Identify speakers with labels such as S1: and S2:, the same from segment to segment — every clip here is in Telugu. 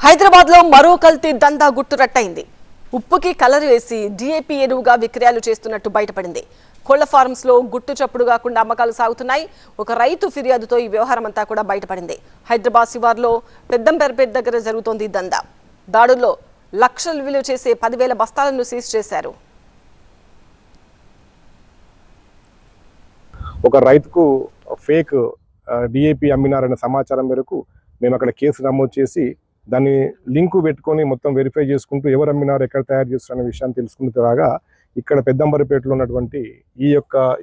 S1: హైదరాబాద్ లో మరో కల్తీ దందా గుట్టురట్టయింది. ఉప్పుకి కలర్ వేసి డిఏపీ ఎరువుగా విక్రయాలు చేస్తున్నట్టు బయటపడింది. కోళ్ల ఫార్మ్స్ లో గుట్టు చప్పుడు కాకుండా అమ్మకాలు సాగుతున్నాయి. ఒక రైతు ఫిర్యాదుతో ఈ వ్యవహారం అంతా కూడా బయటపడింది. హైదరాబాద్ శివార్లో పెద్దంబెరపేట దగ్గర జరుగుతోంది దందా. దాడుల్లో లక్షలు విలువ చేసే 10,000 బస్తాలను సీజ్ చేశారు.
S2: ఒక రైతుకు ఫేక్ డిఏపీ అమ్మినారన్న సమాచారం మేరకు మేము అక్కడ కేసు నమోదు చేసి దాన్ని లింకు పెట్టుకొని మొత్తం వెరిఫై చేసుకుంటూ ఎవరు అమ్మినారు, ఎక్కడ తయారు చేస్తున్న విషయాన్ని తెలుసుకుంటూ రాగా ఇక్కడ పెద్దంబరపేటలో ఉన్నటువంటి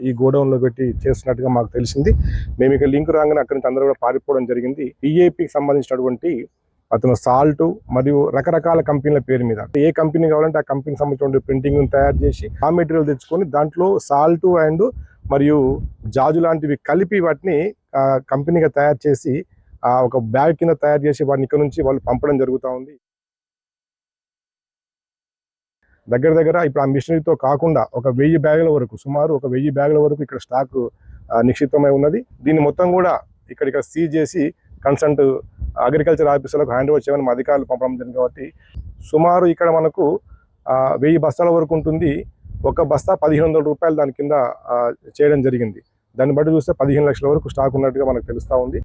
S2: ఈ గోడౌన్లో పెట్టి చేస్తున్నట్టుగా మాకు తెలిసింది. మేము ఇక లింక్ రాగానే అక్కడి నుంచి అందరూ కూడా పారిపోవడం జరిగింది. డిఏపీకి సంబంధించినటువంటి అతను సాల్ట్ మరియు రకరకాల కంపెనీల పేరు మీద ఏ కంపెనీ కావాలంటే ఆ కంపెనీకి సంబంధించిన ప్రింటింగ్ తయారు చేసి ఆ మెటీరియల్ తెచ్చుకొని దాంట్లో సాల్ట్ అండ్ మరియు జాజు లాంటివి కలిపి వాటిని కంపెనీగా తయారు చేసి ఒక బ్యాగ్ కింద తయారు చేసి వాటిని ఇక్కడ నుంచి వాళ్ళు పంపడం జరుగుతూ ఉంది. దగ్గర ఇప్పుడు ఆ మిషనరీతో కాకుండా ఒక 1000 బ్యాగుల వరకు, సుమారు ఒక 1000 బ్యాగుల వరకు ఇక్కడ స్టాక్ నిక్షిప్తమై ఉన్నది. దీన్ని మొత్తం కూడా ఇక్కడ సీజ్ చేసి కన్సల్ట్ అగ్రికల్చర్ ఆఫీసర్లకు హ్యాండ్ ఓవర్ చేయమని మా అధికారులు పంపడం జరిగింది. కాబట్టి సుమారు ఇక్కడ మనకు 1000 బస్తాల వరకు ఉంటుంది. ఒక బస్తా 1500 రూపాయలు దాని కింద చేయడం జరిగింది. దాన్ని బట్టి చూస్తే 15 లక్షల వరకు స్టాక్ ఉన్నట్టుగా మనకు తెలుస్తూ ఉంది.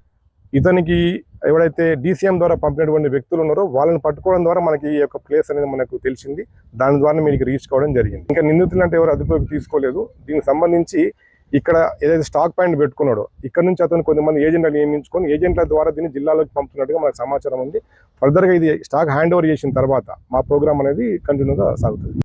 S2: ఇతనికి ఎవరైతే DCM ద్వారా పంపినటువంటి వ్యక్తులు ఉన్నారో వాళ్ళని పట్టుకోవడం ద్వారా మనకి ఈ యొక్క ప్లేస్ అనేది మనకు తెలిసింది. దాని ద్వారా మీకు రీచ్ కావడం జరిగింది. ఇంకా నిందితులు అంటే ఎవరు అదుపులోకి తీసుకోలేదు. దీనికి సంబంధించి ఇక్కడ ఏదైతే స్టాక్ పాయింట్ పెట్టుకున్నాడో ఇక్కడ నుంచి అతను కొంతమంది ఏజెంట్లు నియమించుకొని ఏజెంట్ల ద్వారా దీన్ని జిల్లాలోకి పంపుతున్నట్టుగా మనకు సమాచారం ఉంది. ఫర్దర్గా ఇది స్టాక్ హ్యాండ్ ఓవర్ చేసిన తర్వాత మా ప్రోగ్రామ్ అనేది కంటిన్యూగా సాగుతుంది.